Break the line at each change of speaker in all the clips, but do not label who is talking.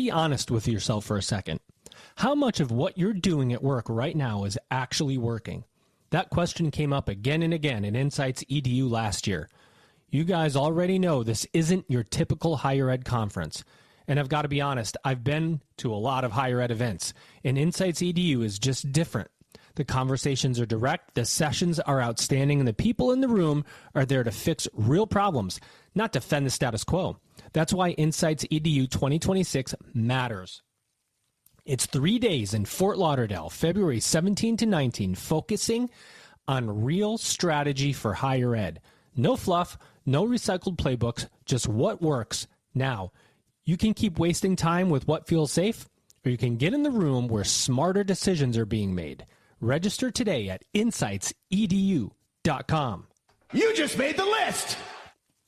Be honest with yourself for a second. How much of what you're doing at work right now is actually working? That question came up again and again at Insights EDU last year. You guys already know this isn't your typical higher ed conference. And I've got to be honest, I've been to a lot of higher ed events, and Insights EDU is just different. The conversations are direct, the sessions are outstanding, and the people in the room are there to fix real problems, not defend the status quo. That's why Insights EDU 2026 matters. It's 3 days in Fort Lauderdale, February 17 to 19, focusing on real strategy for higher ed. No fluff, no recycled playbooks, just what works now. You can keep wasting time with what feels safe, or you can get in the room where smarter decisions are being made. Register today at insightsedu.com.
You just made the list!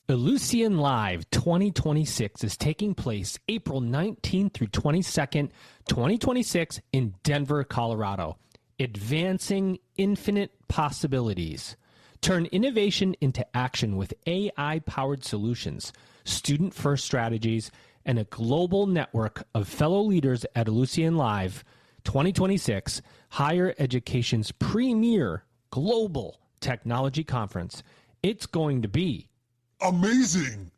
Ellucian Live 2026 is taking place April 19th through 22nd, 2026 in Denver, Colorado. Advancing infinite possibilities. Turn innovation into action with AI-powered solutions, student-first strategies, and a global network of fellow leaders at Ellucian Live 2026, higher education's premier global technology conference. It's going to be
amazing.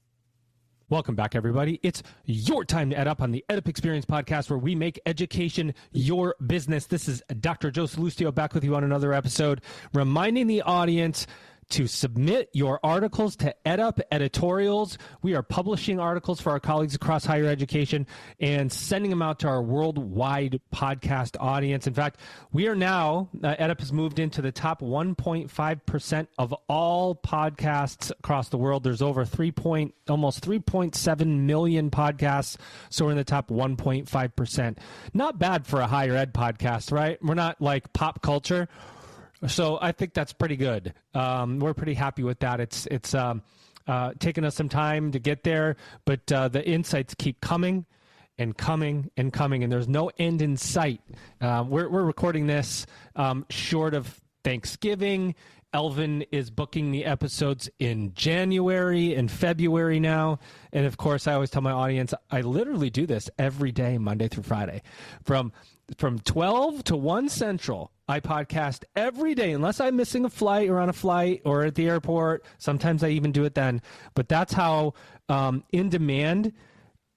Welcome back, everybody. It's your time to EdUp on the EdUp Experience podcast, where we make education your business. This is Dr. Joe Salustio back with you on another episode, reminding the audience to submit your articles to EdUp editorials. We are publishing articles for our colleagues across higher education and sending them out to our worldwide podcast audience. In fact, we are now, EdUp has moved into the top 1.5% of all podcasts across the world. There's over almost 3.7 million podcasts, so we're in the top 1.5%. Not bad for a higher ed podcast, right? We're not like pop culture. So I think that's pretty good. We're pretty happy with that. It's taken us some time to get there, but the insights keep coming and coming and coming, and there's no end in sight. We're recording this short of Thanksgiving. Elvin is booking the episodes in January and February now. And of course, I always tell my audience, I literally do this every day, Monday through Friday. From 12 to 1 Central, I podcast every day, unless I'm missing a flight or on a flight or at the airport. Sometimes I even do it then. But that's how in demand,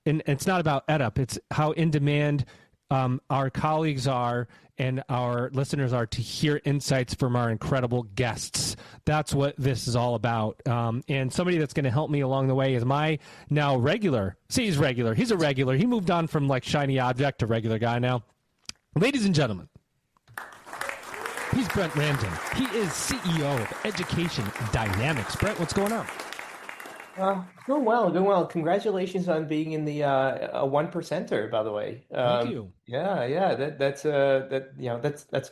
and it's not about EdUp, it's how in demand our colleagues are and our listeners are to hear insights from our incredible guests. That's what this is all about. And somebody that's going to help me along the way is my now regular. See, he's regular. He's a regular. He moved on from like shiny object to regular guy now. Ladies and gentlemen, he's Brent Ramsden. He is CEO of Education Dynamics. Brent, what's going on?
Doing well. Congratulations on being in the a 1%er, by the way.
Thank you.
Yeah. That's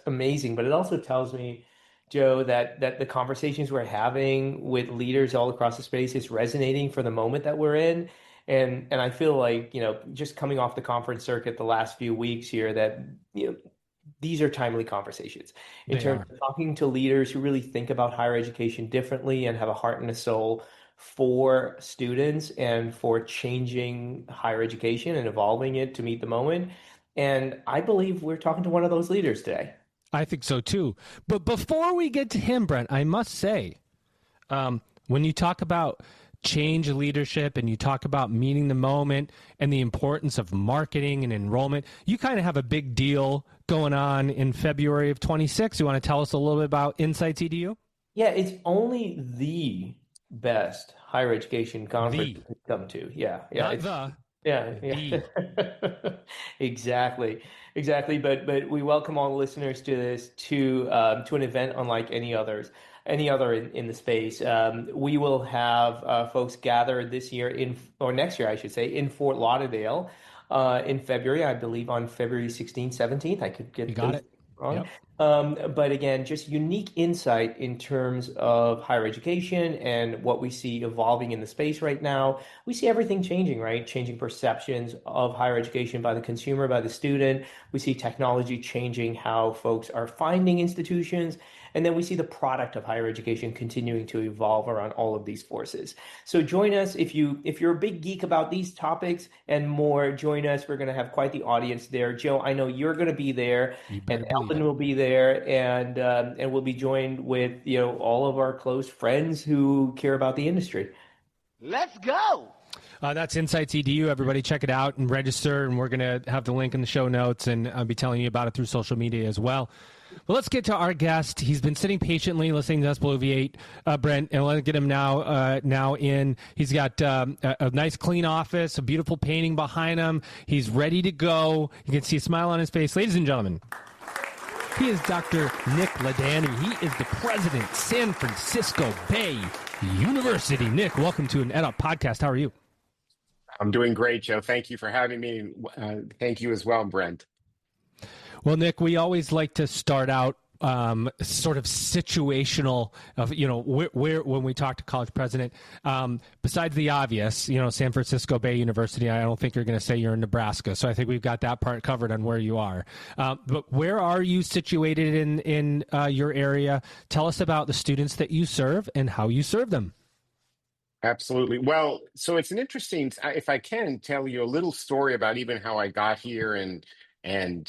amazing. But it also tells me, Joe, that the conversations we're having with leaders all across the space is resonating for the moment that we're in. And I feel like, just coming off the conference circuit the last few weeks here, that these are timely conversations in terms of talking to leaders who really think about higher education differently and have a heart and a soul for students and for changing higher education and evolving it to meet the moment. And I believe we're talking to one of those leaders today.
I think so too. But before we get to him, Brent, I must say, when you talk about change leadership and you talk about meeting the moment and the importance of marketing and enrollment, you kind of have a big deal going on in February of 26. You want to tell us a little bit about Insights EDU?
Yeah, it's only the best higher education conference to come to. Yeah. Exactly. But we welcome all listeners to this to an event unlike any other in the space. We will have folks gather this year next year, I should say, in Fort Lauderdale in February, I believe on February 16th, 17th. I could get
it wrong.
But again, just unique insight in terms of higher education and what we see evolving in the space right now. We see everything changing, right? Changing perceptions of higher education by the consumer, by the student. We see technology changing how folks are finding institutions. And then we see the product of higher education continuing to evolve around all of these forces. So join us if you're a big geek about these topics and more, join us. We're going to have quite the audience there. Joe, I know you're going to be there.
You
And
better believe
Ellen
it.
will be there, and we'll be joined with all of our close friends who care about the industry.
Let's go.
That's Insights EDU. Everybody check it out and register. And we're going to have the link in the show notes, and I'll be telling you about it through social media as well. Well, let's get to our guest. He's been sitting patiently listening to us bloviate, Brent, and let's get him now in. He's got a nice clean office, a beautiful painting behind him. He's ready to go. You can see a smile on his face. Ladies and gentlemen, he is Dr. Nick Ladany. He is the president, San Francisco Bay University. Nick, welcome to an EdUp podcast. How are you?
I'm doing great, Joe. Thank you for having me. Thank you as well, Brent.
Well, Nick, we always like to start out sort of situational of, where when we talk to college president, besides the obvious, San Francisco Bay University, I don't think you're going to say you're in Nebraska. So I think we've got that part covered on where you are. But where are you situated in your area? Tell us about the students that you serve and how you serve them.
Absolutely. Well, so it's an interesting, if I can tell you a little story about even how I got here and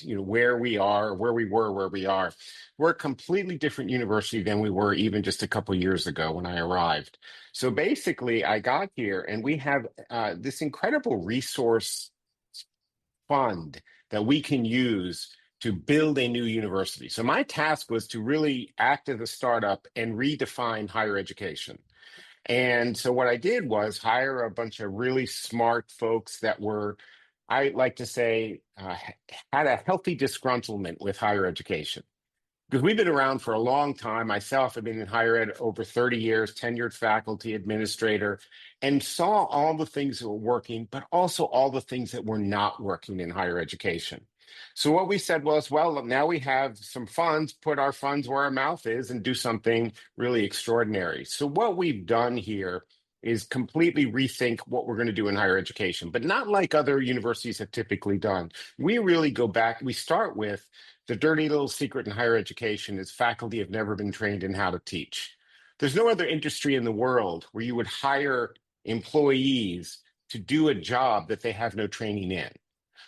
where we are, where we were, where we are. We're a completely different university than we were even just a couple of years ago when I arrived. So basically, I got here and we have this incredible resource fund that we can use to build a new university. So my task was to really act as a startup and redefine higher education. And so what I did was hire a bunch of really smart folks that were, I like to say, had a healthy disgruntlement with higher education. Because we've been around for a long time. Myself, have been in higher ed over 30 years, tenured faculty, administrator, and saw all the things that were working, but also all the things that were not working in higher education. So what we said was, well, now we have some funds, put our funds where our mouth is and do something really extraordinary. So what we've done here is completely rethink what we're going to do in higher education, but not like other universities have typically done. We really go back. We start with the dirty little secret in higher education is faculty have never been trained in how to teach. There's no other industry in the world where you would hire employees to do a job that they have no training in.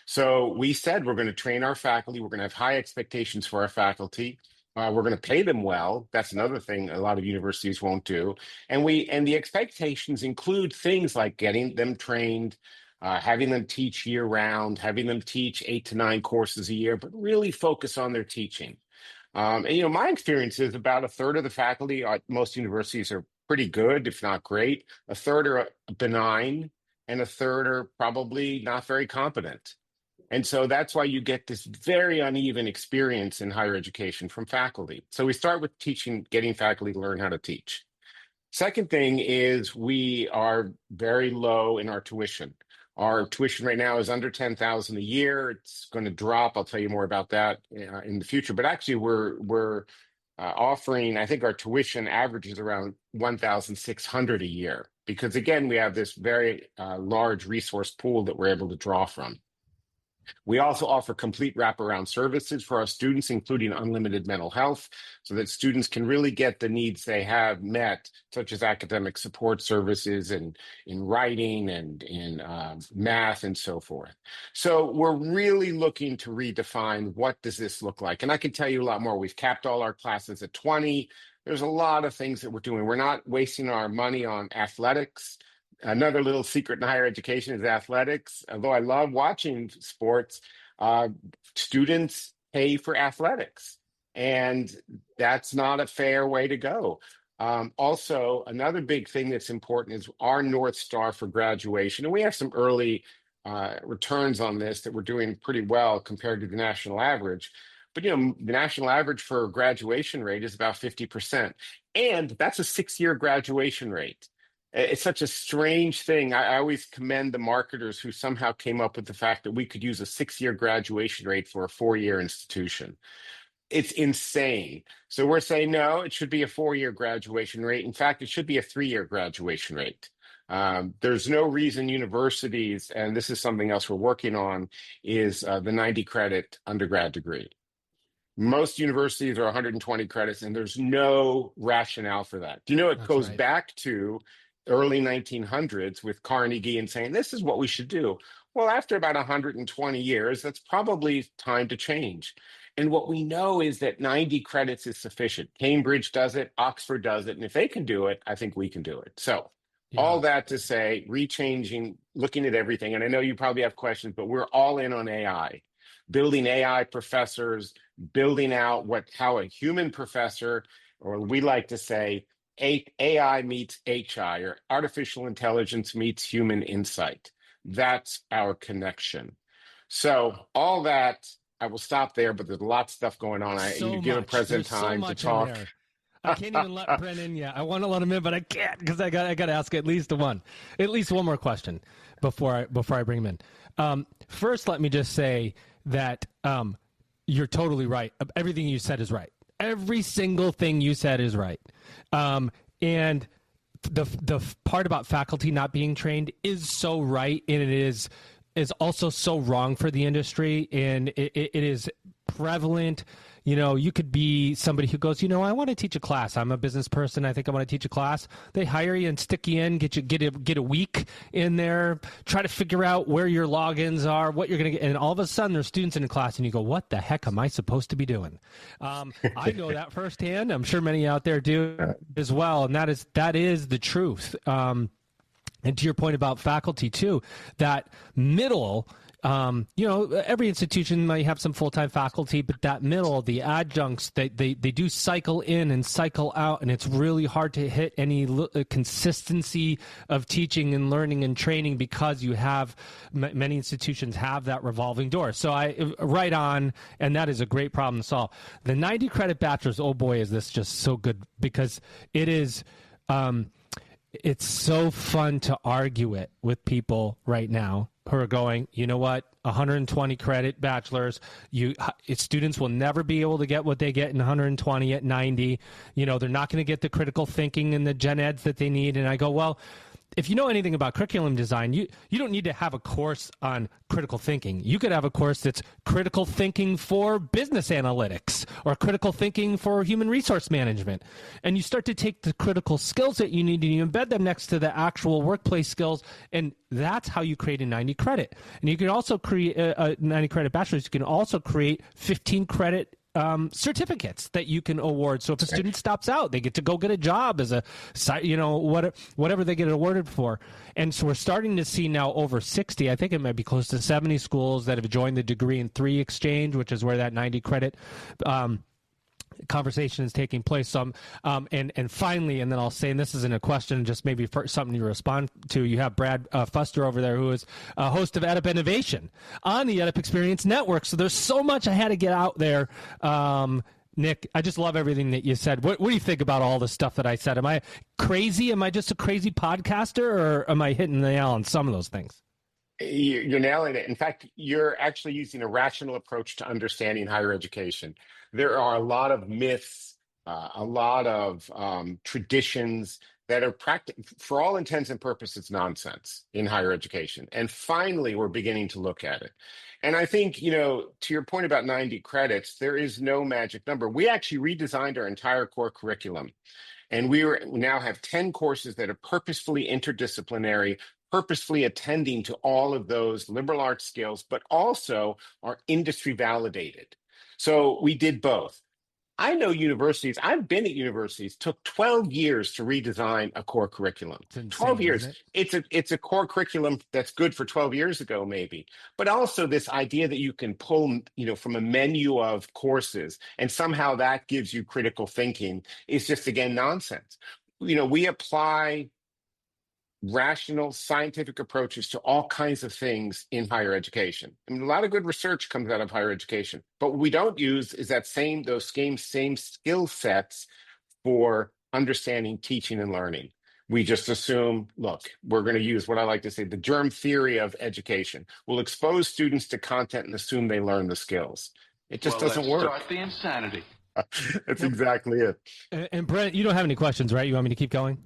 So we said we're going to train our faculty. We're going to have high expectations for our faculty. We're going to pay them well. That's another thing a lot of universities won't do. And the expectations include things like getting them trained, having them teach year round, having them teach 8 to 9 courses a year, but really focus on their teaching. My experience is about a third of the faculty at most universities are pretty good, if not great. A third are benign, and a third are probably not very competent. And so that's why you get this very uneven experience in higher education from faculty. So we start with getting faculty to learn how to teach. Second thing is we are very low in our tuition. Our tuition right now is under $10,000 a year. It's going to drop. I'll tell you more about that in the future. But actually, we're offering. I think our tuition averages around $1,600 a year because again, we have this very large resource pool that we're able to draw from. We also offer complete wraparound services for our students, including unlimited mental health, so that students can really get the needs they have met, such as academic support services and in writing and in math and so forth. So we're really looking to redefine what does this look like. And I can tell you a lot more. We've capped all our classes at 20. There's a lot of things that we're doing. We're not wasting our money on athletics. Another little secret in higher education is athletics. Although I love watching sports, students pay for athletics, and that's not a fair way to go. Also, another big thing that's important is our North Star for graduation. And we have some early returns on this that we're doing pretty well compared to the national average. But, the national average for graduation rate is about 50%. And that's a 6-year graduation rate. It's such a strange thing. I always commend the marketers who somehow came up with the fact that we could use a 6-year graduation rate for a 4-year institution. It's insane. So we're saying no, it should be a 4-year graduation rate. In fact, it should be a 3-year graduation rate. There's no reason universities, and this is something else we're working on, is the 90 credit undergrad degree. Most universities are 120 credits, and there's no rationale for that. Do you know, it goes back to early 1900s with Carnegie and saying, this is what we should do. Well, after about 120 years, that's probably time to change. And what we know is that 90 credits is sufficient. Cambridge does it, Oxford does it, and if they can do it, I think we can do it. So all that to say, rechanging, looking at everything, and I know you probably have questions, but we're all in on AI, building AI professors, building out how a human professor, or we like to say, AI meets HI, or artificial intelligence meets human insight. That's our connection. So all that, I will stop there, but there's a lot of stuff going on. You give a present time to talk.
I can't even let Brennan. Yeah, I want to let him in, but I can't because I got to ask at least one more question before I bring him in. First, let me just say that you're totally right. Everything you said is right. Every single thing you said is right. And the part about faculty not being trained is so right, and it is also so wrong for the industry, and it is prevalent. You know, you could be somebody who goes, I want to teach a class. I'm a business person. I think I want to teach a class. They hire you and stick you in, get a week in there, try to figure out where your logins are, what you're going to get. And all of a sudden there's students in the class and you go, what the heck am I supposed to be doing? I know that firsthand. I'm sure many out there do as well. And that is the truth. And to your point about faculty too, that middle, every institution might have some full-time faculty, but that middle, the adjuncts, they do cycle in and cycle out, and it's really hard to hit any consistency of teaching and learning and training because you have many institutions have that revolving door. So right on, and that is a great problem to solve. The 90 credit bachelor's, oh boy, is this just so good because it is. It's so fun to argue it with people right now who are going, you know what, 120 credit bachelors, students will never be able to get what they get in 120 at 90. They're not going to get the critical thinking and the gen eds that they need. And I go, well, if you know anything about curriculum design, you don't need to have a course on critical thinking. You could have a course that's critical thinking for business analytics or critical thinking for human resource management. And you start to take the critical skills that you need and you embed them next to the actual workplace skills. And that's how you create a 90 credit. And you can also create a 90 credit bachelor's. You can also create 15 credit certificates that you can award. So if a student stops out, they get to go get a job as whatever they get awarded for. And so we're starting to see now over 60, I think it might be close to 70 schools that have joined the Degree in 3 exchange, which is where that 90 credit conversation is taking place. So, and finally, and then I'll say, and this isn't a question, just maybe for something you respond to, you have Brad Fuster over there, who is a host of EdUp Innovation on the EdUp Experience Network. So there's so much I had to get out there. Nick, I just love everything that you said. What do you think about all the stuff that I said? Am I crazy? Am I just a crazy podcaster, or am I hitting the nail on some of those things?
You're nailing it. In fact, you're actually using a rational approach to understanding higher education. There are a lot of myths, a lot of traditions that are for all intents and purposes, nonsense in higher education. And finally, we're beginning to look at it. And I think, to your point about 90 credits, there is no magic number. We actually redesigned our entire core curriculum. And we now have 10 courses that are purposefully interdisciplinary, purposefully attending to all of those liberal arts skills, but also are industry validated. So we did both. I know universities, I've been at universities, took 12 years to redesign a core curriculum.
Insane,
12 years. It's a core curriculum that's good for 12 years ago, maybe. But also this idea that you can pull, from a menu of courses and somehow that gives you critical thinking is just, again, nonsense. We apply rational scientific approaches to all kinds of things in higher education. I mean, a lot of good research comes out of higher education, but what we don't use is those same skill sets for understanding teaching and learning. We just assume, look, we're going to use what I like to say, the germ theory of education. We'll expose students to content and assume they learn the skills. It just
Well, let's
doesn't work.
start the insanity.
That's exactly it.
And Brent, you don't have any questions, right? You want me to keep going?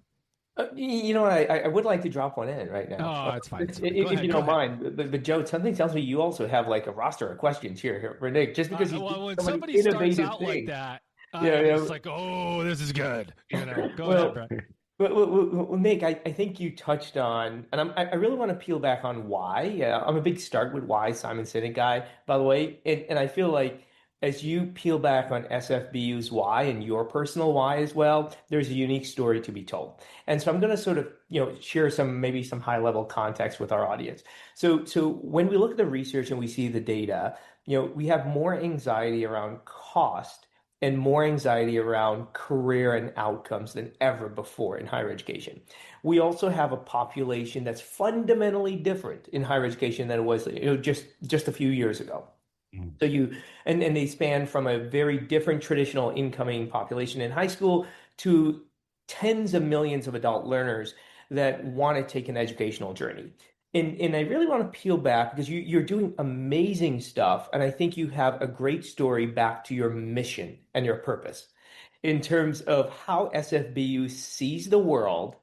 You know what? I would like to drop one in right now.
Oh, it's fine.
If you don't mind. But Joe, something tells me you also have like a roster of questions here for Nick, just because
when
so
somebody starts out
things.
like that,
Yeah,
it's like, oh, this is good. Go ahead, Brent.
Well, Nick, I think you touched on, and I really want to peel back on why. I'm a big start with why Simon Sinek guy, by the way, and I feel like as you peel back on SFBU's why and your personal why as well, there's a unique story to be told. And so I'm going to sort of, share maybe some high level context with our audience. So when we look at the research and we see the data, we have more anxiety around cost and more anxiety around career and outcomes than ever before in higher education. We also have a population that's fundamentally different in higher education than it was, just a few years ago. So and they span from a very different traditional incoming population in high school to tens of millions of adult learners that want to take an educational journey. And I really want to peel back because you're doing amazing stuff. And I think you have a great story back to your mission and your purpose in terms of how SFBU sees the world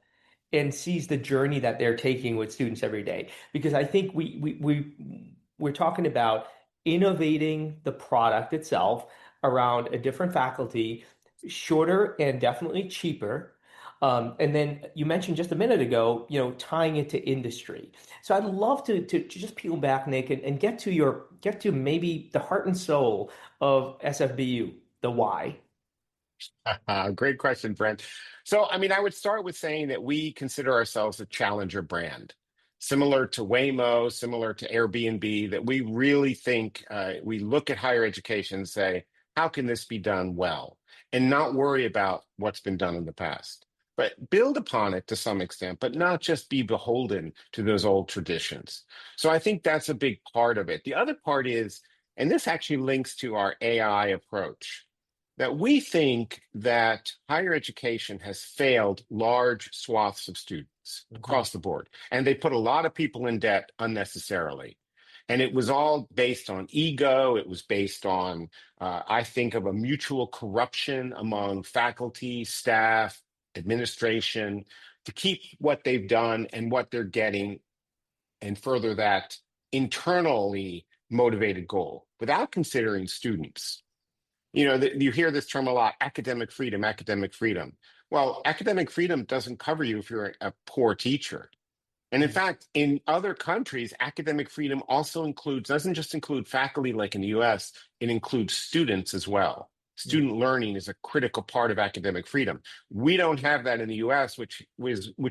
and sees the journey that they're taking with students every day. Because I think we're talking about innovating the product itself around a different faculty, shorter and definitely cheaper. And then you mentioned just a minute ago, tying it to industry. So I'd love to just peel back, Nick, and get to maybe the heart and soul of SFBU, the why.
Great question, Brent. So, I would start with saying that we consider ourselves a challenger brand, similar to Waymo, similar to Airbnb, that we really think we look at higher education and say, how can this be done well? And not worry about what's been done in the past, but build upon it to some extent, but not just be beholden to those old traditions. So I think that's a big part of it. The other part is, and this actually links to our AI approach, that we think that higher education has failed large swaths of students across the board, and they put a lot of people in debt unnecessarily. And it was all based on ego. It was based on, I think, of a mutual corruption among faculty, staff, administration to keep what they've done and what they're getting and further that internally motivated goal without considering students. You hear this term a lot, academic freedom, academic freedom. Well, academic freedom doesn't cover you if you're a poor teacher. And in fact, in other countries, academic freedom also doesn't just include faculty like in the US, it includes students as well. Student learning is a critical part of academic freedom. We don't have that in the US, which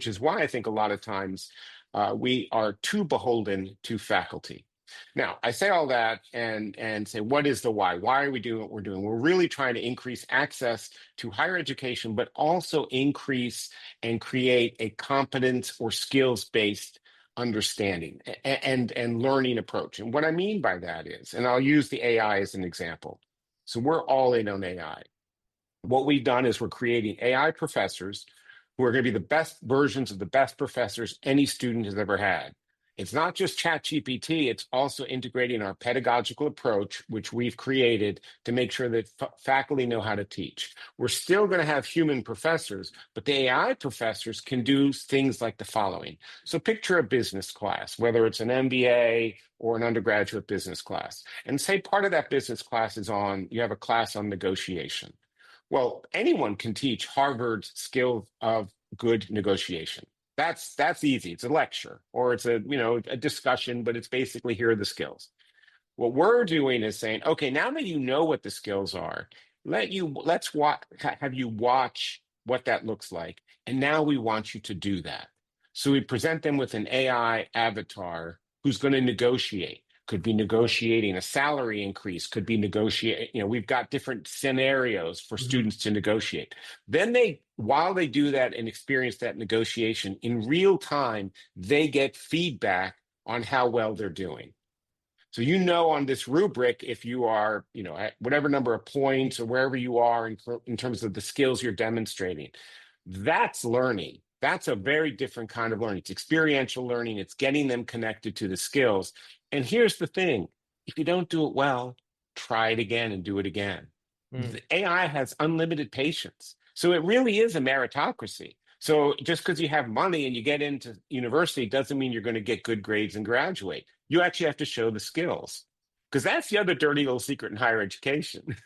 is why I think a lot of times we are too beholden to faculty. Now, I say all that and say, what is the why? Why are we doing what we're doing? We're really trying to increase access to higher education, but also increase and create a competence or skills-based understanding and learning approach. And what I mean by that is, and I'll use the AI as an example. So we're all in on AI. What we've done is we're creating AI professors who are going to be the best versions of the best professors any student has ever had. It's not just ChatGPT, it's also integrating our pedagogical approach, which we've created to make sure that faculty know how to teach. We're still going to have human professors, but the AI professors can do things like the following. So picture a business class, whether it's an MBA or an undergraduate business class, and say part of that business class you have a class on negotiation. Well, anyone can teach Harvard's skill of good negotiation. That's easy. It's a lecture or it's a discussion, but it's basically here are the skills. What we're doing is saying, okay, now that you know what the skills are, have you watch what that looks like, and now we want you to do that. So we present them with an AI avatar who's going to negotiate. Could be negotiating a salary increase, could be negotiating, we've got different scenarios for students to negotiate. Then while they do that and experience that negotiation in real time, they get feedback on how well they're doing. So on this rubric, if you are, at whatever number of points or wherever you are in terms of the skills you're demonstrating, that's learning. That's a very different kind of learning. It's experiential learning. It's getting them connected to the skills. And here's the thing, if you don't do it well, try it again and do it again.
Mm.
The AI has unlimited patience. So it really is a meritocracy. So just because you have money and you get into university doesn't mean you're going to get good grades and graduate. You actually have to show the skills. Because that's the other dirty little secret in higher education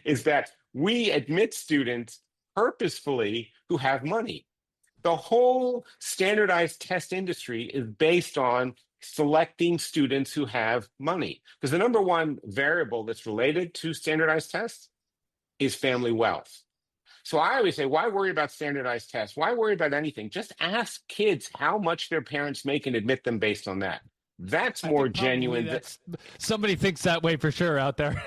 is that we admit students purposefully who have money. The whole standardized test industry is based on selecting students who have money. Because the number one variable that's related to standardized tests is family wealth. So I always say, why worry about standardized tests? Why worry about anything? Just ask kids how much their parents make and admit them based on that. That's more genuine.
Somebody thinks that way for sure out there.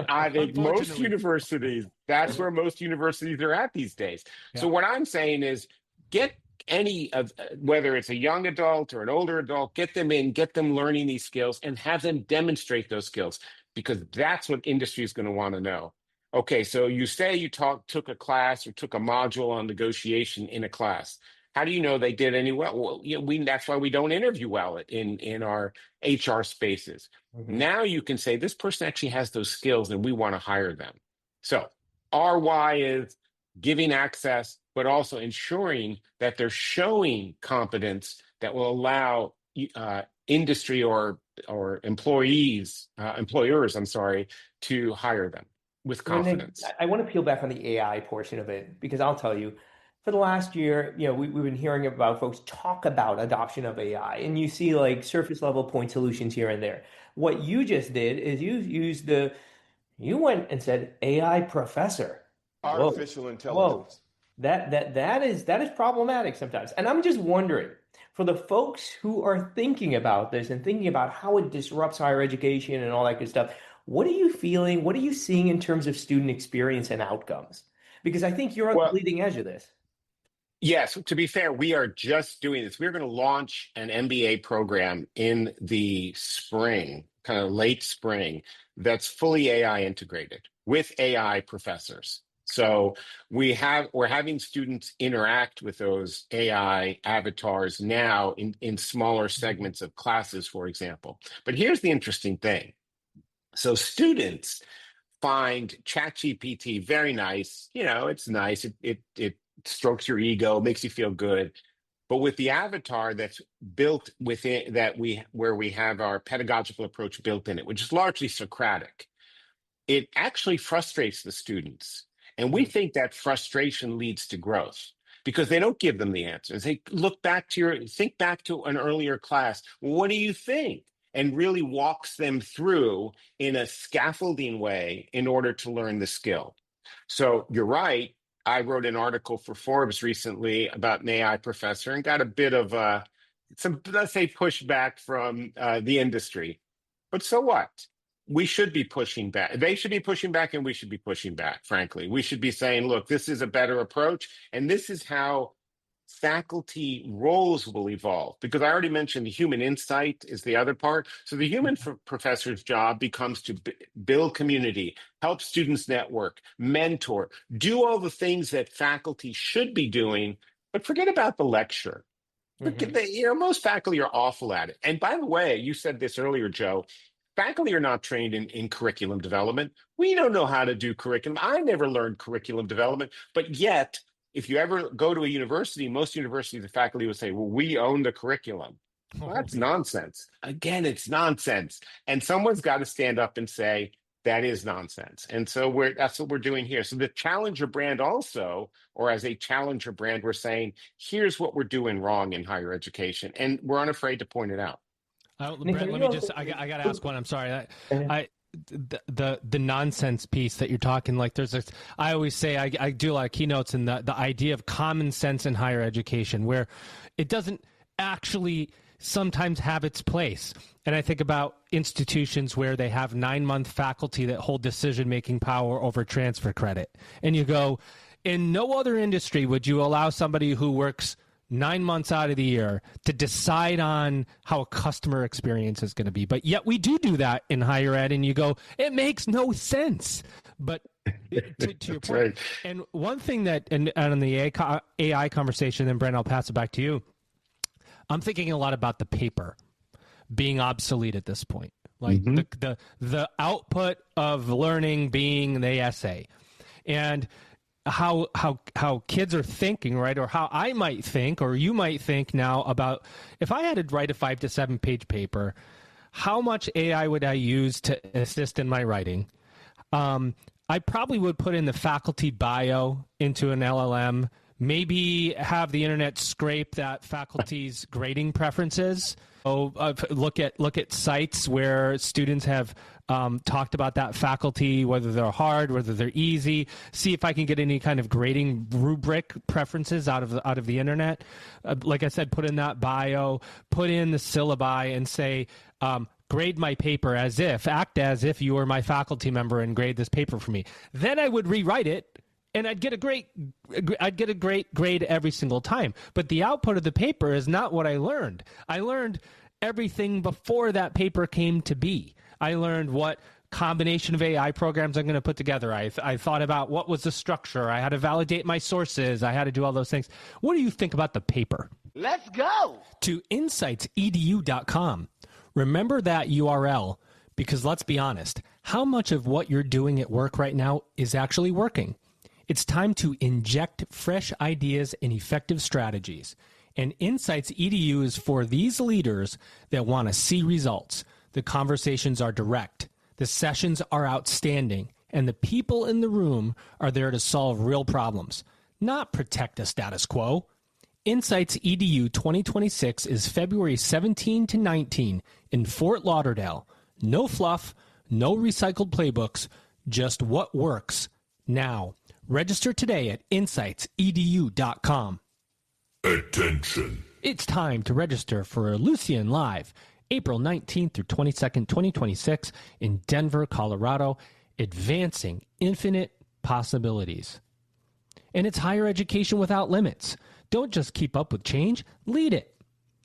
I think most universities, that's where most universities are at these days. Yeah. So what I'm saying is get any of, whether it's a young adult or an older adult, get them in, get them learning these skills and have them demonstrate those skills, because that's what industry is going to want to know. Okay, so you say you took a class or took a module on negotiation in a class. How do you know they did any well? Well, that's why we don't interview well in our HR spaces. Mm-hmm. Now you can say this person actually has those skills and we want to hire them. So RY is giving access, but also ensuring that they're showing competence that will allow industry or employers, to hire them with confidence.
I want to peel back on the AI portion of it, because I'll tell you, for the last year, we've been hearing about folks talk about adoption of AI, and you see like surface level point solutions here and there. What you just did is you went and said AI professor.
Artificial intelligence.
Whoa. That is problematic sometimes. And I'm just wondering, for the folks who are thinking about this and thinking about how it disrupts higher education and all that good stuff, what are you feeling? What are you seeing in terms of student experience and outcomes? Because I think you're on the leading edge of this.
Yes, to be fair, we are just doing this. We're going to launch an MBA program in the spring, kind of late spring, that's fully AI integrated with AI professors. So we're having students interact with those AI avatars now in smaller segments of classes, for example. But here's the interesting thing. So students find ChatGPT very nice. It's nice. It strokes your ego, makes you feel good. But with the avatar that's built within where we have our pedagogical approach built in it, which is largely Socratic, it actually frustrates the students. And we think that frustration leads to growth because they don't give them the answers. They think back to an earlier class. What do you think? And really walks them through in a scaffolding way in order to learn the skill. So you're right. I wrote an article for Forbes recently about an AI professor and got a bit of some, let's say, pushback from the industry. But so what? We should be pushing back. They should be pushing back and we should be pushing back, frankly. We should be saying, look, this is a better approach. And this is how faculty roles will evolve. Because I already mentioned the human insight is the other part. So the human professor's job becomes to build community, help students network, mentor, do all the things that faculty should be doing, but forget about the lecture. Mm-hmm. Most faculty are awful at it. And by the way, you said this earlier, Joe, faculty are not trained in curriculum development. We don't know how to do curriculum. I never learned curriculum development, but yet, if you ever go to a university, most universities, the faculty would say, well, we own the curriculum. Well, that's nonsense. Again, it's nonsense. And someone's got to stand up and say, that is nonsense. And so that's what we're doing here. So the challenger brand also, or as a challenger brand, we're saying, here's what we're doing wrong in higher education. And we're unafraid to point it out.
Brent, I got to ask one. I'm sorry. The nonsense piece that you're talking, like there's this, I always say, I do a lot of keynotes, and the idea of common sense in higher education, where it doesn't actually sometimes have its place. And I think about institutions where they have 9-month faculty that hold decision-making power over transfer credit. And you go, in no other industry would you allow somebody who works 9 months out of the year to decide on how a customer experience is going to be. But yet we do that in higher ed, and you go, it makes no sense. But to your point, right. And one thing that, and on the AI conversation, then Brent, I'll pass it back to you. I'm thinking a lot about the paper being obsolete at this point, like the output of learning being the essay. And how kids are thinking, right? Or how I might think, or you might think now about, if I had to write a 5 to 7 page paper, how much AI would I use to assist in my writing? I probably would put in the faculty bio into an LLM, maybe have the internet scrape that faculty's grading preferences. Look at sites where students have talked about that faculty, whether they're hard, whether they're easy. See if I can get any kind of grading rubric preferences out of the internet. Like I said, put in that bio, put in the syllabi, and say, grade my paper act as if you were my faculty member and grade this paper for me. Then I would rewrite it, and I'd get a great grade every single time. But the output of the paper is not what I learned. I learned everything before that paper came to be. I learned what combination of AI programs I'm going to put together. I thought about what was the structure. I had to validate my sources. I had to do all those things. What do you think about the paper?
Let's go
to insightsedu.com. Remember that URL, because let's be honest, how much of what you're doing at work right now is actually working? It's time to inject fresh ideas and effective strategies. And Insights EDU is for these leaders that want to see results. The conversations are direct. The sessions are outstanding. And the people in the room are there to solve real problems, not protect the status quo. Insights EDU 2026 is February 17 to 19 in Fort Lauderdale. No fluff, no recycled playbooks, just what works now. Register today at insightsedu.com.
Attention.
It's time to register for Lucian Live, April 19th through 22nd, 2026 in Denver, Colorado, advancing infinite possibilities. And it's higher education without limits. Don't just keep up with change, lead it.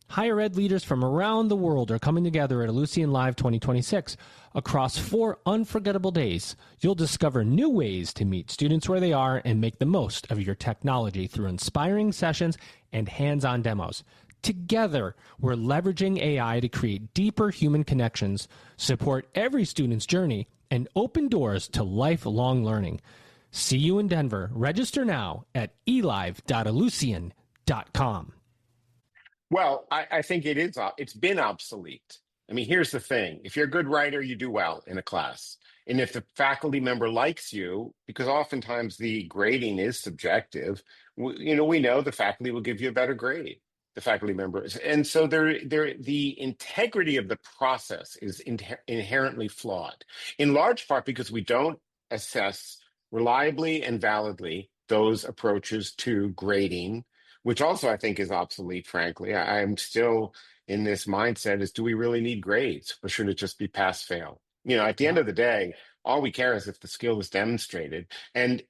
Higher ed leaders from around the world are coming together at Lucian Live 2026. Across 4 unforgettable days, you'll discover new ways to meet students where they are and make the most of your technology through inspiring sessions and hands-on demos. Together, we're leveraging AI to create deeper human connections, support every student's journey, and open doors to lifelong learning. See you in Denver. Register now at elive.elucian.com.
Well, I think it's been obsolete. I mean, here's the thing. If you're a good writer, you do well in a class. And if the faculty member likes you, because oftentimes the grading is subjective, we know the faculty will give you a better grade, the faculty members. And so the integrity of the process is inherently flawed, in large part because we don't assess reliably and validly those approaches to grading, which also I think is obsolete, frankly. I'm still in this mindset is, do we really need grades, or should it just be pass-fail? At the end of the day, all we care is if the skill is demonstrated. And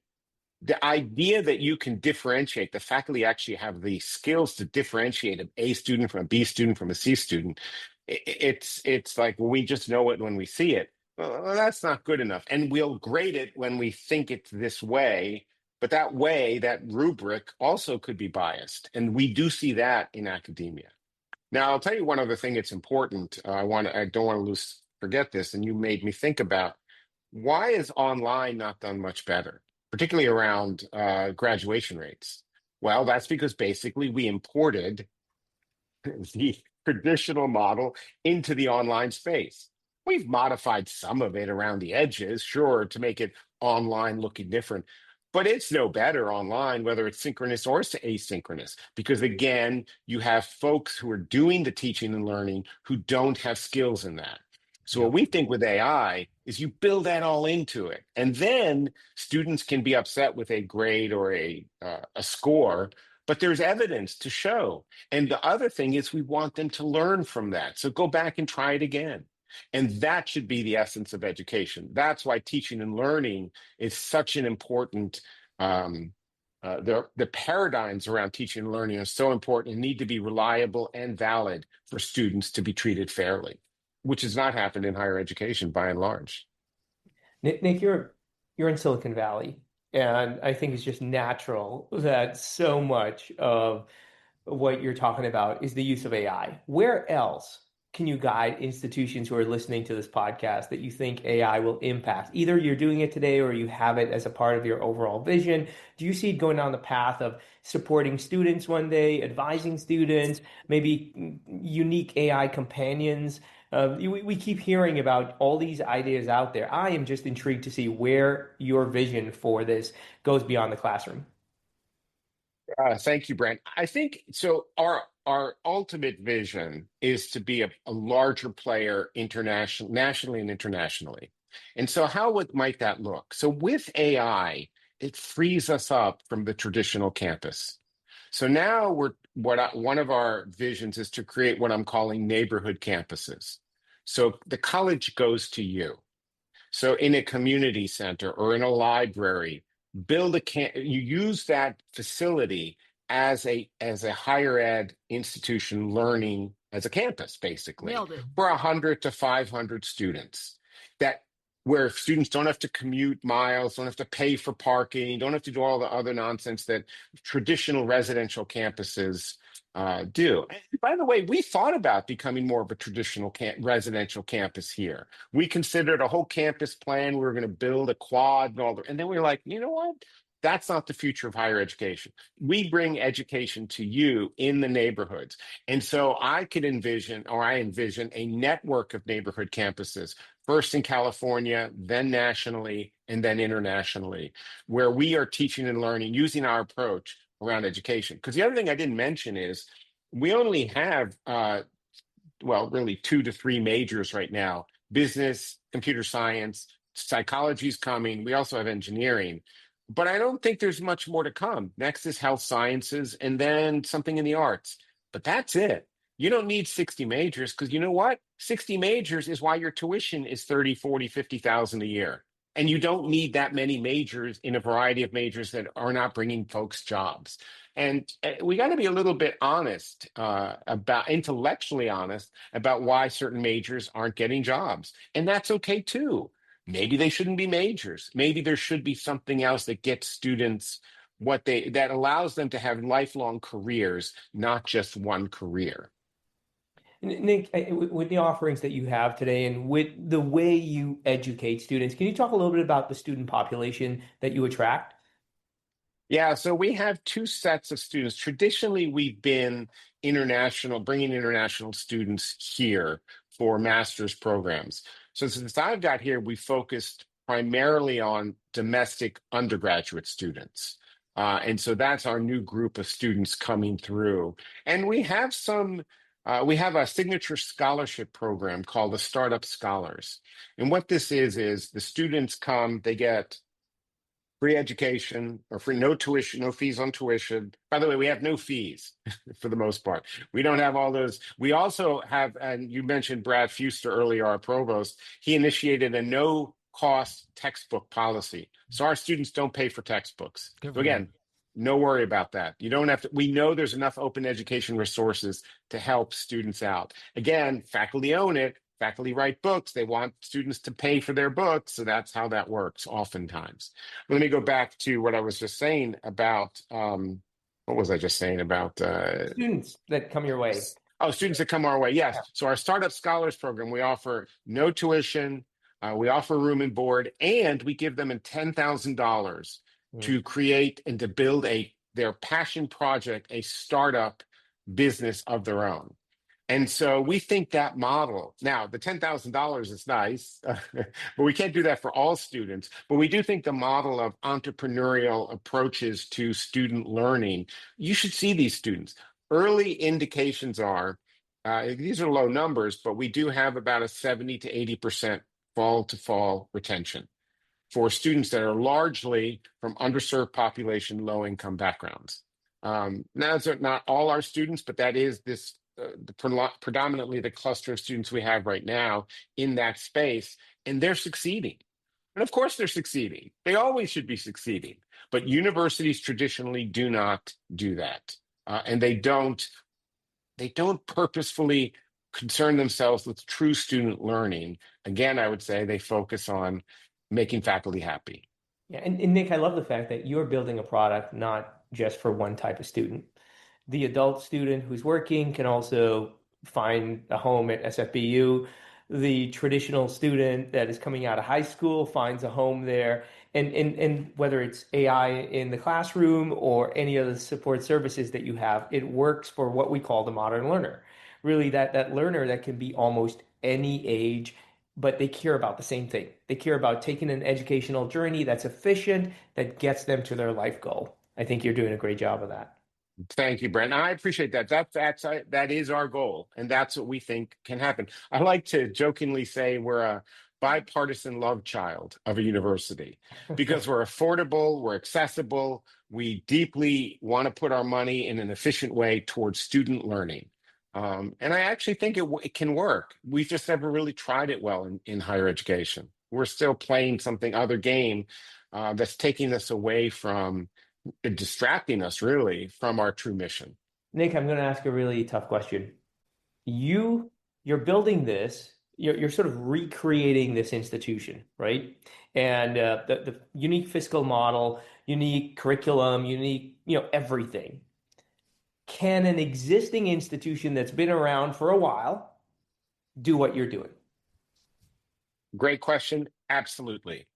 the idea that you can differentiate, the faculty actually have the skills to differentiate an A student from a B student from a C student, it's like, well, we just know it when we see it. Well, that's not good enough. And we'll grade it when we think it's this way. But that rubric also could be biased. And we do see that in academia. Now, I'll tell you one other thing that's important. I don't want to forget this. And you made me think about, why is online not done much better, particularly around graduation rates? Well, that's because basically we imported the traditional model into the online space. We've modified some of it around the edges, sure, to make it online looking different. But it's no better online, whether it's synchronous or asynchronous, because again, you have folks who are doing the teaching and learning who don't have skills in that. So what we think with AI is you build that all into it. And then students can be upset with a grade or a score, but there's evidence to show. And the other thing is we want them to learn from that. So go back and try it again. And that should be the essence of education. That's why teaching and learning is such an important, the paradigms around teaching and learning are so important and need to be reliable and valid for students to be treated fairly, which has not happened in higher education by and large.
Nick, you're in Silicon Valley, and I think it's just natural that so much of what you're talking about is the use of AI. Where else can you guide institutions who are listening to this podcast that you think AI will impact? Either you're doing it today or you have it as a part of your overall vision. Do you see it going down the path of supporting students one day, advising students, maybe unique AI companions? We keep hearing about all these ideas out there. I am just intrigued to see where your vision for this goes beyond the classroom.
Thank you, Brent. I think so. Our ultimate vision is to be a larger player nationally and internationally. And so, might that look? So, with AI, it frees us up from the traditional campus. So now one of our visions is to create what I'm calling neighborhood campuses. So the college goes to you. So in a community center or in a library, you use that facility as a higher ed institution learning as a campus, basically,
Nailed it.
for 100 to 500 students. That where students don't have to commute miles, don't have to pay for parking, don't have to do all the other nonsense that traditional residential campuses do. And by the way, we thought about becoming more of a traditional residential campus here. We considered a whole campus plan. We were going to build a quad and then we were like, you know what? That's not the future of higher education. We bring education to you in the neighborhoods. And so I envision a network of neighborhood campuses, first in California, then nationally, and then internationally, where we are teaching and learning using our approach around education. Because the other thing I didn't mention is we only have, really 2 to 3 majors right now: business, computer science, psychology's coming. We also have engineering. But I don't think there's much more to come. Next is health sciences and then something in the arts. But that's it. You don't need 60 majors because you know what? 60 majors is why your tuition is 30, 40, 50,000 a year. And you don't need that many majors in a variety of majors that are not bringing folks jobs. And we got to be a little bit honest intellectually honest about why certain majors aren't getting jobs. And that's okay too. Maybe they shouldn't be majors. Maybe there should be something else that gets students that allows them to have lifelong careers, not just one career.
Nick, with the offerings that you have today and with the way you educate students, can you talk a little bit about the student population that you attract?
Yeah, so we have 2 sets of students. Traditionally, we've been bringing international students here for master's programs. So since I've got here, we focused primarily on domestic undergraduate students. And so that's our new group of students coming through. And we have a signature scholarship program called the Startup Scholars. And what this is the students come, they get free education or free, no tuition, no fees on tuition. By the way, we have no fees for the most part. We don't have all those. We also have, and you mentioned Brad Fuster earlier, our provost. He initiated a no cost textbook policy. So our students don't pay for textbooks. So again, no worry about that. You don't have to. We know there's enough open education resources to help students out. Again, faculty own it. Faculty write books. They want students to pay for their books. So that's how that works oftentimes. Let me go back to what I was just saying about, what was I just saying about?
Students that come your way.
Oh, students that come our way. Yes.
Yeah.
So our Startup Scholars Program, we offer no tuition. We offer room and board, and we give them $10,000 to create and to build their passion project, a startup business of their own. And so we think that model, now the $10,000 is nice, but we can't do that for all students. But we do think the model of entrepreneurial approaches to student learning, you should see these students. Early indications are, these are low numbers, but we do have about a 70 to 80% fall to fall retention for students that are largely from underserved population, low income backgrounds. Now, those are not all our students, but that is predominantly the cluster of students we have right now in that space, and they're succeeding. And of course they're succeeding. They always should be succeeding. But universities traditionally do not do that. And they don't purposefully concern themselves with true student learning. Again, I would say they focus on making faculty happy.
Yeah, and Nick, I love the fact that you're building a product not just for one type of student. The adult student who's working can also find a home at SFBU. The traditional student that is coming out of high school finds a home there. And whether it's AI in the classroom or any of the support services that you have, it works for what we call the modern learner. Really, that learner that can be almost any age, but they care about the same thing. They care about taking an educational journey that's efficient, that gets them to their life goal. I think you're doing a great job of that.
Thank you, Brent. I appreciate that. That is our goal, and that's what we think can happen. I like to jokingly say we're a bipartisan love child of a university because we're affordable, we're accessible, we deeply want to put our money in an efficient way towards student learning. And I actually think it can work. We've just never really tried it well in higher education. We're still playing something other game that's taking us away from distracting us really from our true mission.
Nick, I'm going to ask a really tough question. You're building this, you're sort of recreating this institution, right? And the unique fiscal model, unique curriculum, unique, everything. Can an existing institution that's been around for a while do what you're doing?
Great question. Absolutely.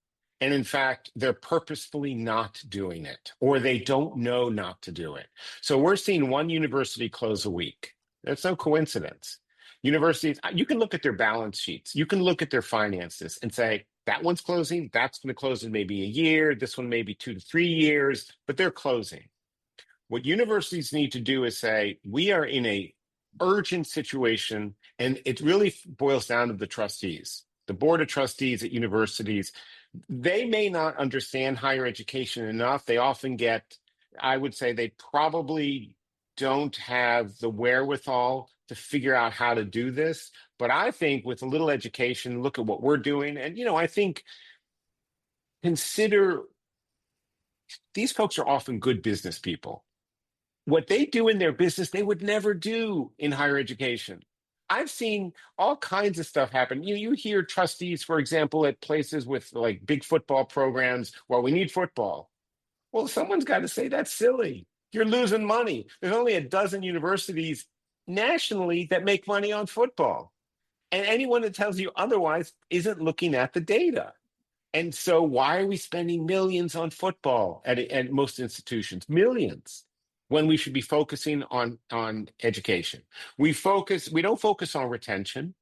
And in fact, they're purposefully not doing it, or they don't know not to do it. So we're seeing one university close a week. That's no coincidence. Universities, you can look at their balance sheets. You can look at their finances and say, that one's closing. That's going to close in maybe a year. This one maybe 2 to 3 years, but they're closing. What universities need to do is say, we are in a urgent situation, and it really boils down to the trustees. The board of trustees at universities, they may not understand higher education enough. They often I would say they probably don't have the wherewithal to figure out how to do this. But I think with a little education, look at what we're doing. And, I think consider these folks are often good business people. What they do in their business, they would never do in higher education. I've seen all kinds of stuff happen. You hear trustees, for example, at places with like big football programs. Well, we need football. Well, someone's got to say that's silly. You're losing money. There's only a dozen universities nationally that make money on football. And anyone that tells you otherwise isn't looking at the data. And so why are we spending millions on football at most institutions? Millions. When we should be focusing on education. We don't focus on retention.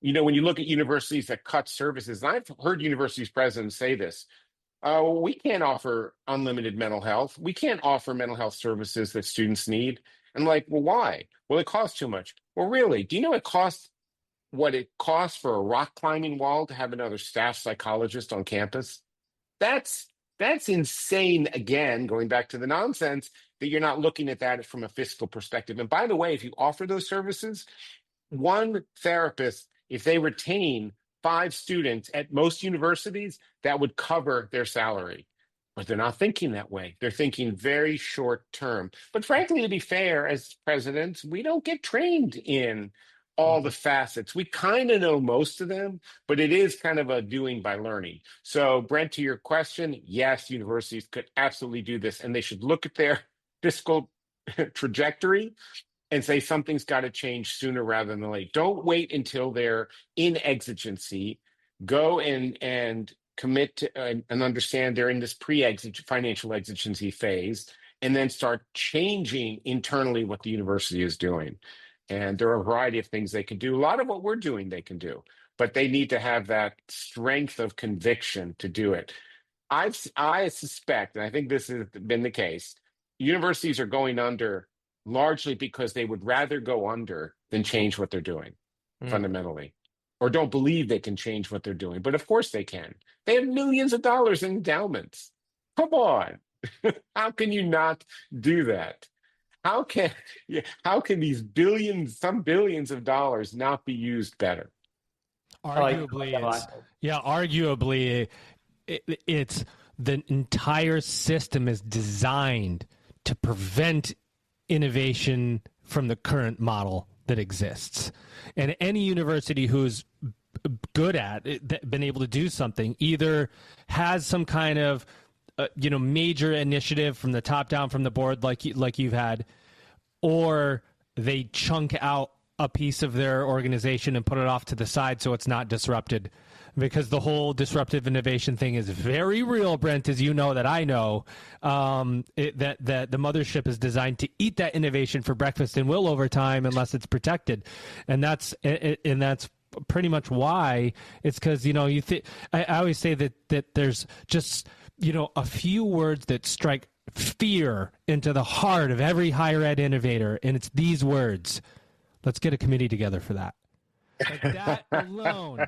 When you look at universities that cut services, and I've heard universities presidents say this, we can't offer unlimited mental health. We can't offer mental health services that students need. And like, well, why? Well, it costs too much. Well, really, do you know what it costs for a rock climbing wall to have another staff psychologist on campus? That's insane, again, going back to the nonsense, that you're not looking at that from a fiscal perspective. And by the way, if you offer those services, one therapist, if they retain 5 students at most universities, that would cover their salary. But they're not thinking that way. They're thinking very short term. But frankly, to be fair, as presidents, we don't get trained in all the facets. We kind of know most of them, but it is kind of a doing by learning. So Brent, to your question, yes, universities could absolutely do this, and they should look at their fiscal trajectory and say something's got to change sooner rather than late. Don't wait until they're in exigency. Go and commit to, and understand they're in this financial exigency phase, and then start changing internally what the university is doing. And there are a variety of things they can do. A lot of what we're doing, they can do, but they need to have that strength of conviction to do it. I suspect, and I think this has been the case, universities are going under largely because they would rather go under than change what they're doing fundamentally, or don't believe they can change what they're doing. But of course they can. They have millions of dollars in endowments. Come on. How can you not do that? How can these some billions of dollars not be used better?
Arguably, it's the entire system is designed to prevent innovation from the current model that exists. And any university who's good at it, been able to do something, either has some kind of major initiative from the top down, from the board, like you've had, or they chunk out a piece of their organization and put it off to the side so it's not disrupted, because the whole disruptive innovation thing is very real, Brent, as you know, that I know, that the mothership is designed to eat that innovation for breakfast and will over time unless it's protected. And that's pretty much why. It's because, I always say that there's just, a few words that strike fear into the heart of every higher ed innovator, and it's these words. Let's get a committee together for that. Like that alone.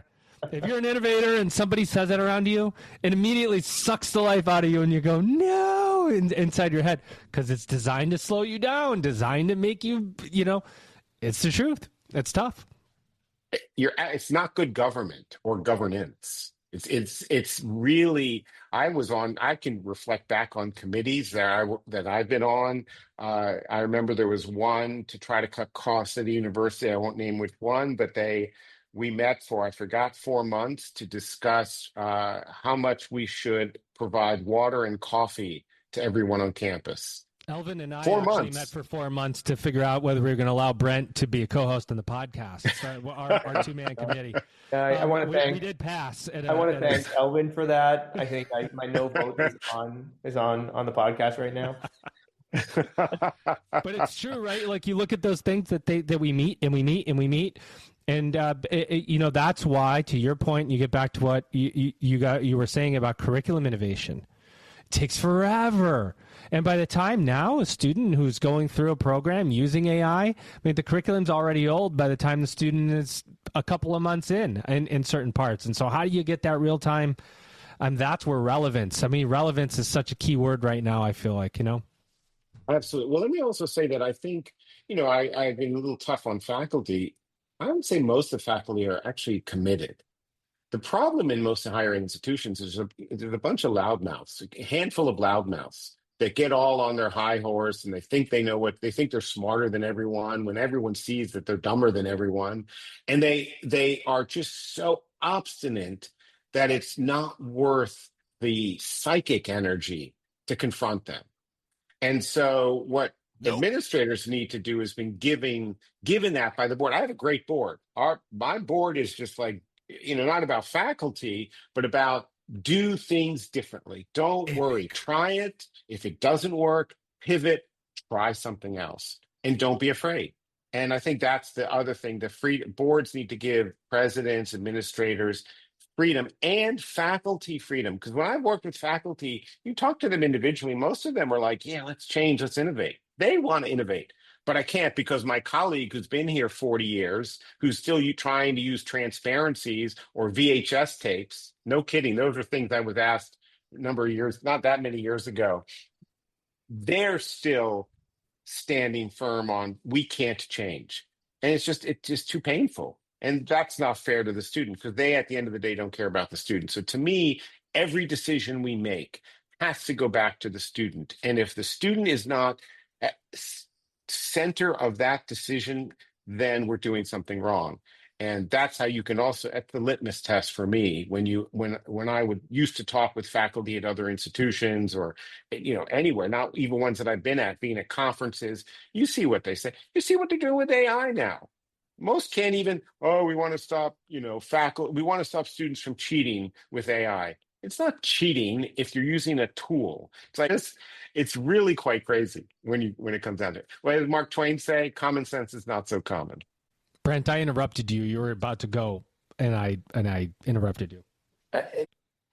If you're an innovator and somebody says that around you, it immediately sucks the life out of you, and you go, no, inside your head, because it's designed to slow you down, designed to make you, it's the truth. It's tough.
It's not good government or governance. It's really, I can reflect back on committees that I've been on. I remember there was one to try to cut costs at the university. I won't name which one, but we met for, I forgot, 4 months to discuss how much we should provide water and coffee to everyone on campus.
Elvin and I
4
actually
months.
met for 4 months to figure out whether we were going to allow Brent to be a co-host on the podcast. So our two-man committee.
I want to thank.
We did pass.
I want to thank Elvin for that. I think my no vote is on the podcast right now.
But it's true, right? Like, you look at those things that we meet and we meet and we meet. And, that's why, to your point, you get back to what you were saying about curriculum innovation. It takes forever. And by the time now a student who's going through a program using AI, the curriculum's already old by the time the student is a couple of months in certain parts. And so how do you get that real time? That's where relevance. Relevance is such a key word right now, I feel like,
Absolutely. Well, let me also say that I think, I've been a little tough on faculty. I would say most of the faculty are actually committed. The problem in most higher ed institutions is there's a bunch of loudmouths, a handful of loudmouths that get all on their high horse, and they think they think they're smarter than everyone when everyone sees that they're dumber than everyone. And they are just so obstinate that it's not worth the psychic energy to confront them. And so what administrators need to do has been given that by the board. I have a great board. My board is just like, not about faculty, but about do things differently. Don't worry. Try it. If it doesn't work, pivot, try something else. And don't be afraid. And I think that's the other thing. Boards need to give presidents, administrators freedom and faculty freedom. Because when I've worked with faculty, you talk to them individually, most of them are like, yeah, let's change, let's innovate. They want to innovate. But I can't, because my colleague who's been here 40 years, who's still trying to use transparencies or VHS tapes, no kidding, those are things I was asked a number of years, not that many years ago. They're still standing firm on, we can't change. And it's just too painful. And that's not fair to the student, because they, at the end of the day, don't care about the student. So to me, every decision we make has to go back to the student. And if the student is not at center of that decision, then we're doing something wrong. And that's how you can also, at the litmus test for me, when I used to talk with faculty at other institutions or anywhere, not even ones that I've been at, being at conferences, you see what they say. You see what they're doing with AI now. Most can't even, we want to stop, faculty, we want to stop students from cheating with AI. It's not cheating if you're using a tool. It's like this. It's really quite crazy when it comes down to it. What did Mark Twain say? Common sense is not so common.
Brent, I interrupted you. You were about to go, and I interrupted you.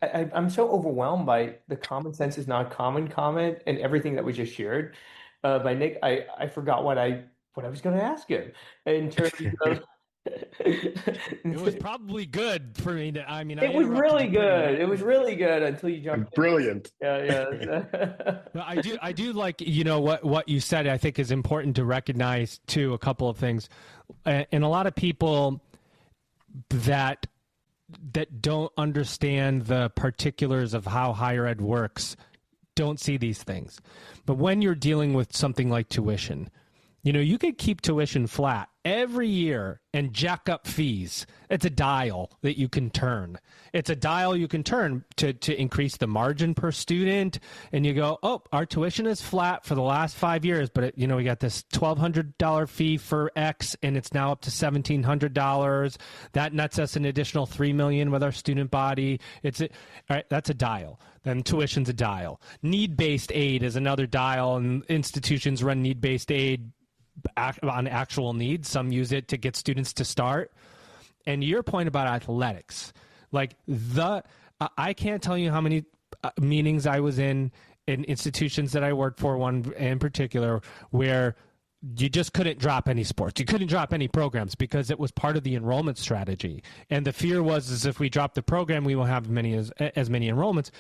I'm so overwhelmed by the common sense is not common comment and everything that we just shared by Nick. I forgot what I was going to ask him in terms of.
It was probably good for me to.
It was really good. It was really good until you jumped in.
Brilliant.
Yeah.
I do like what you said. I think is important to recognize too. A couple of things, and a lot of people that don't understand the particulars of how higher ed works don't see these things. But when you're dealing with something like tuition, you could keep tuition flat every year and jack up fees. It's a dial that you can turn. It's a dial you can turn to increase the margin per student. And you go, oh, our tuition is flat for the last 5 years, but we got this $1,200 fee for X, and it's now up to $1,700. That nets us an additional $3 million with our student body. All right, that's a dial. Then tuition's a dial. Need-based aid is another dial, and institutions run need-based aid on actual needs. Some use it to get students to start. And your point about athletics, I can't tell you how many meetings I was in institutions that I worked for, one in particular, where you just couldn't drop any sports. You couldn't drop any programs because it was part of the enrollment strategy. And the fear was if we drop the program, we won't have as many enrollments.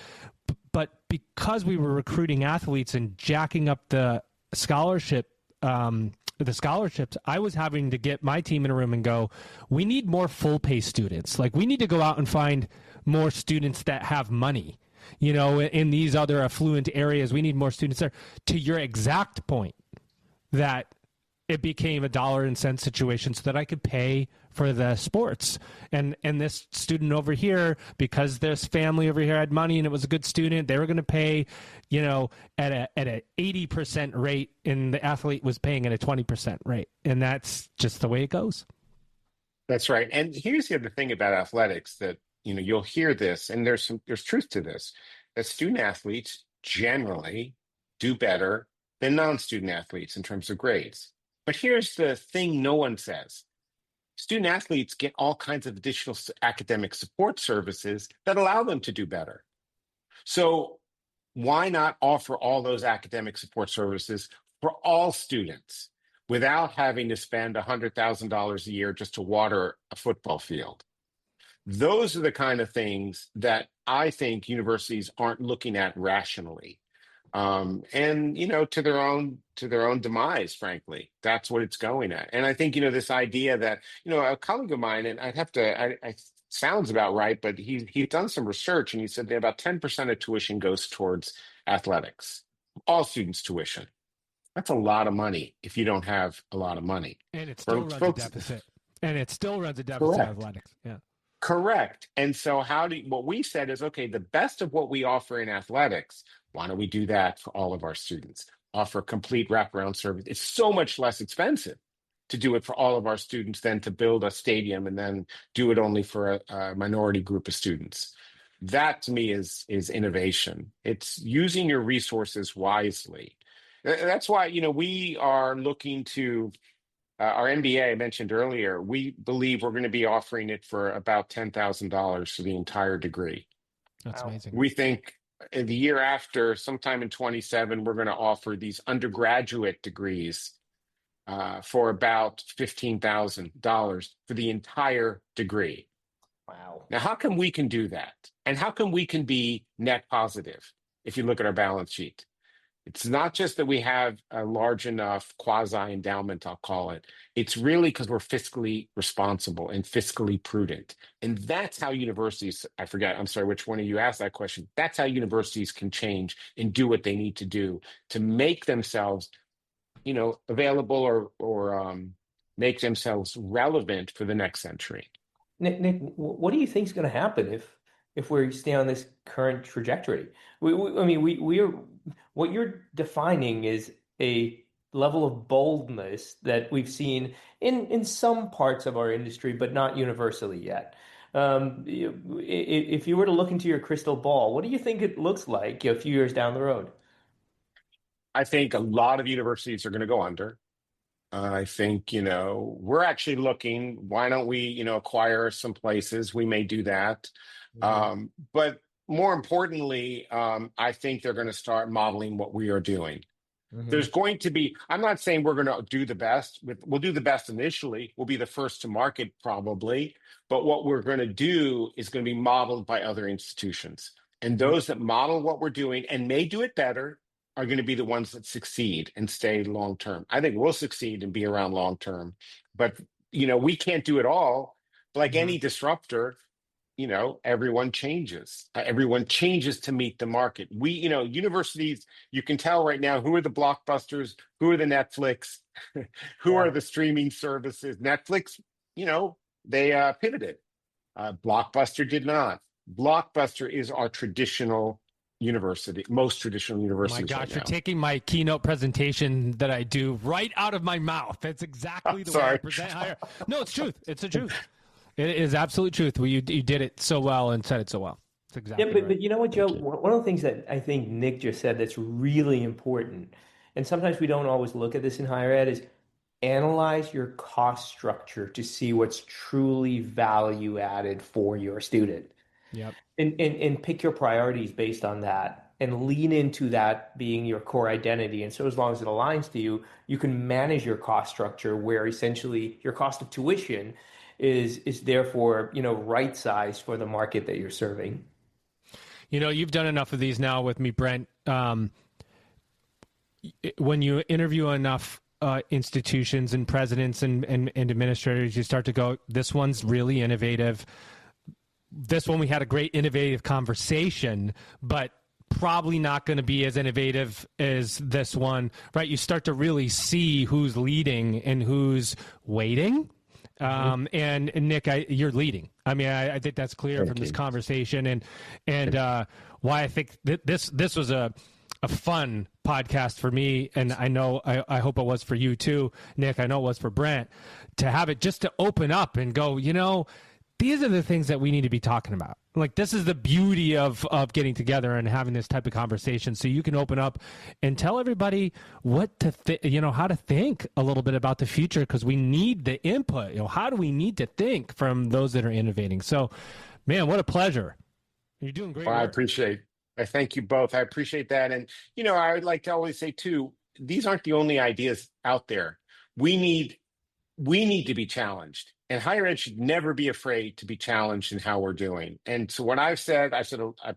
But because we were recruiting athletes and jacking up the scholarships, I was having to get my team in a room and go, we need more full pay students. We need to go out and find more students that have money, in these other affluent areas. We need more students there. To your exact point, that it became a dollar and cent situation so that I could pay for the sports. And this student over here, because this family over here had money and it was a good student, they were going to pay, at a 80% rate, and the athlete was paying at a 20% rate. And that's just the way it goes.
That's right. And here's the other thing about athletics that, you'll hear this, and there's truth to this, that student athletes generally do better than non-student athletes in terms of grades. But here's the thing no one says. Student athletes get all kinds of additional academic support services that allow them to do better. So why not offer all those academic support services for all students without having to spend $100,000 a year just to water a football field? Those are the kind of things that I think universities aren't looking at rationally. And to their own demise, frankly. That's what it's going at. And I think this idea that a colleague of mine, and I sounds about right, but he's done some research, and he said that about 10% of tuition goes towards athletics, all students' tuition. That's a lot of money if you don't have a lot of money,
and it still runs a deficit. And it still runs a deficit in athletics. Yeah.
Correct. And so what we said is, okay, the best of what we offer in athletics, why don't we do that for all of our students? Offer complete wraparound service. It's so much less expensive to do it for all of our students than to build a stadium and then do it only for a minority group of students. That to me is innovation. It's using your resources wisely. That's why, we are looking to our MBA I mentioned earlier. We believe we're going to be offering it for about $10,000 for the entire degree.
That's amazing.
We think in the year after, sometime in 27, we're going to offer these undergraduate degrees for about $15,000 for the entire degree.
Wow.
Now, how come we can do that? And how come we can be net positive if you look at our balance sheet? It's not just that we have a large enough quasi-endowment, I'll call it. It's really because we're fiscally responsible and fiscally prudent. And that's how universities, I'm sorry, which one of you asked that question. That's how universities can change and do what they need to do to make themselves, available or make themselves relevant for the next century.
Nick, what do you think is going to happen if we stay on this current trajectory? What you're defining is a level of boldness that we've seen in some parts of our industry, but not universally yet. If you were to look into your crystal ball, what do you think it looks like a few years down the road?
I think a lot of universities are going to go under. I think, we're actually looking, why don't we, acquire some places? We may do that. Mm-hmm. But more importantly, I think they're going to start modeling what we are doing. Mm-hmm. There's going to be, I'm not saying we're going to do the best. We'll do the best initially. We'll be the first to market probably. But what we're going to do is going to be modeled by other institutions. And those that model what we're doing and may do it better are going to be the ones that succeed and stay long term. I think we'll succeed and be around long term. But, we can't do it all. Like any disruptor, everyone changes. Everyone changes to meet the market. Universities, you can tell right now who are the blockbusters, who are the Netflix, who are the streaming services. Netflix, they pivoted. Blockbuster did not. Blockbuster is our traditional university, most traditional universities.
My gosh,
right
you're
now.
taking my keynote presentation that I do right out of my mouth. That's exactly the way I present higher. No, it's truth. It's the truth. It is absolute truth. You did it so well and said it so well. It's exactly right.
But you know what, Joe? One of the things that I think Nick just said that's really important, and sometimes we don't always look at this in higher ed, is analyze your cost structure to see what's truly value added for your student.
Yep.
And pick your priorities based on that and lean into that being your core identity. And so as long as it aligns to you, you can manage your cost structure where essentially your cost of tuition is therefore, right sized for the market that you're serving.
You've done enough of these now with me, Brent. When you interview enough institutions and presidents and administrators, you start to go, this one's really innovative. This one, we had a great innovative conversation, but probably not going to be as innovative as this one, right? You start to really see who's leading and who's waiting. And Nick, you're leading. I mean, I think that's clear from this conversation, and why I think this was a fun podcast for me, and I know I hope it was for you too, Nick. I know it was for Brent, to have it just to open up and go, these are the things that we need to be talking about. Like, this is the beauty of getting together and having this type of conversation, so you can open up and tell everybody what to how to think a little bit about the future, because we need the input. How do we need to think from those that are innovating? So, man, what a pleasure. You're doing great work.
I thank you both. I appreciate that. And, I would like to always say too, these aren't the only ideas out there. We need to be challenged. And higher ed should never be afraid to be challenged in how we're doing. And so what I've said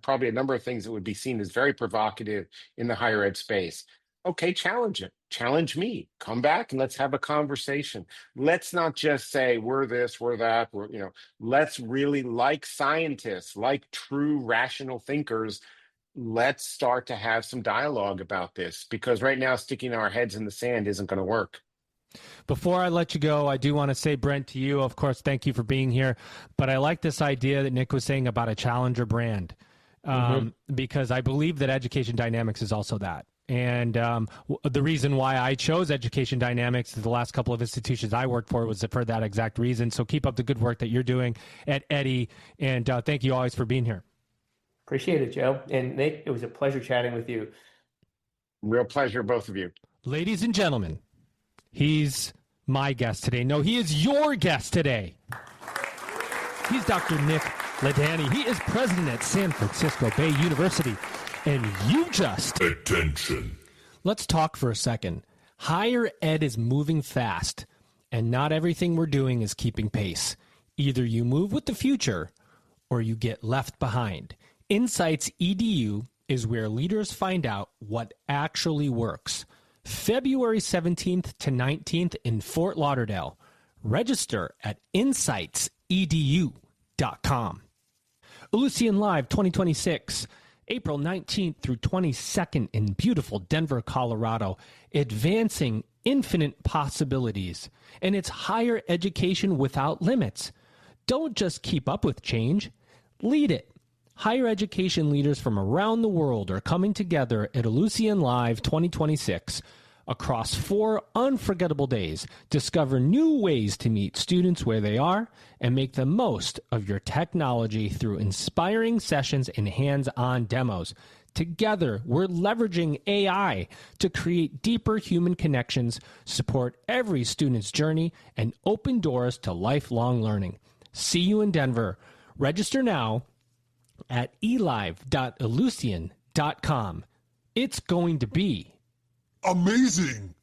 probably a number of things that would be seen as very provocative in the higher ed space. Okay, challenge it. Challenge me. Come back and let's have a conversation. Let's not just say we're this, we're that. Let's really, like scientists, like true rational thinkers, let's start to have some dialogue about this, because right now sticking our heads in the sand isn't going to work.
Before I let you go, I do want to say, Brent, to you, of course, thank you for being here. But I like this idea that Nick was saying about a challenger brand, because I believe that Education Dynamics is also that. And the reason why I chose Education Dynamics, the last couple of institutions I worked for, was for that exact reason. So keep up the good work that you're doing at Eddie. And thank you always for being here.
Appreciate it, Joe. And Nick, it was a pleasure chatting with you.
Real pleasure, both of you.
Ladies and gentlemen, he's my guest today. No, he is your guest today. He's Dr. Nick Ladany. He is president at San Francisco Bay University. And you just...
Attention.
Let's talk for a second. Higher ed is moving fast, and not everything we're doing is keeping pace. Either you move with the future, or you get left behind. Insights EDU is where leaders find out what actually works. February 17th to 19th in Fort Lauderdale. Register at insightsedu.com. Ellucian Live 2026, April 19th through 22nd in beautiful Denver, Colorado. Advancing infinite possibilities. And it's higher education without limits. Don't just keep up with change, lead it. Higher education leaders from around the world are coming together at Ellucian Live 2026. Across 4 unforgettable days, discover new ways to meet students where they are and make the most of your technology through inspiring sessions and hands-on demos. Together, we're leveraging AI to create deeper human connections, support every student's journey, and open doors to lifelong learning. See you in Denver. Register now at elive.ellucian.com. It's going to be
amazing.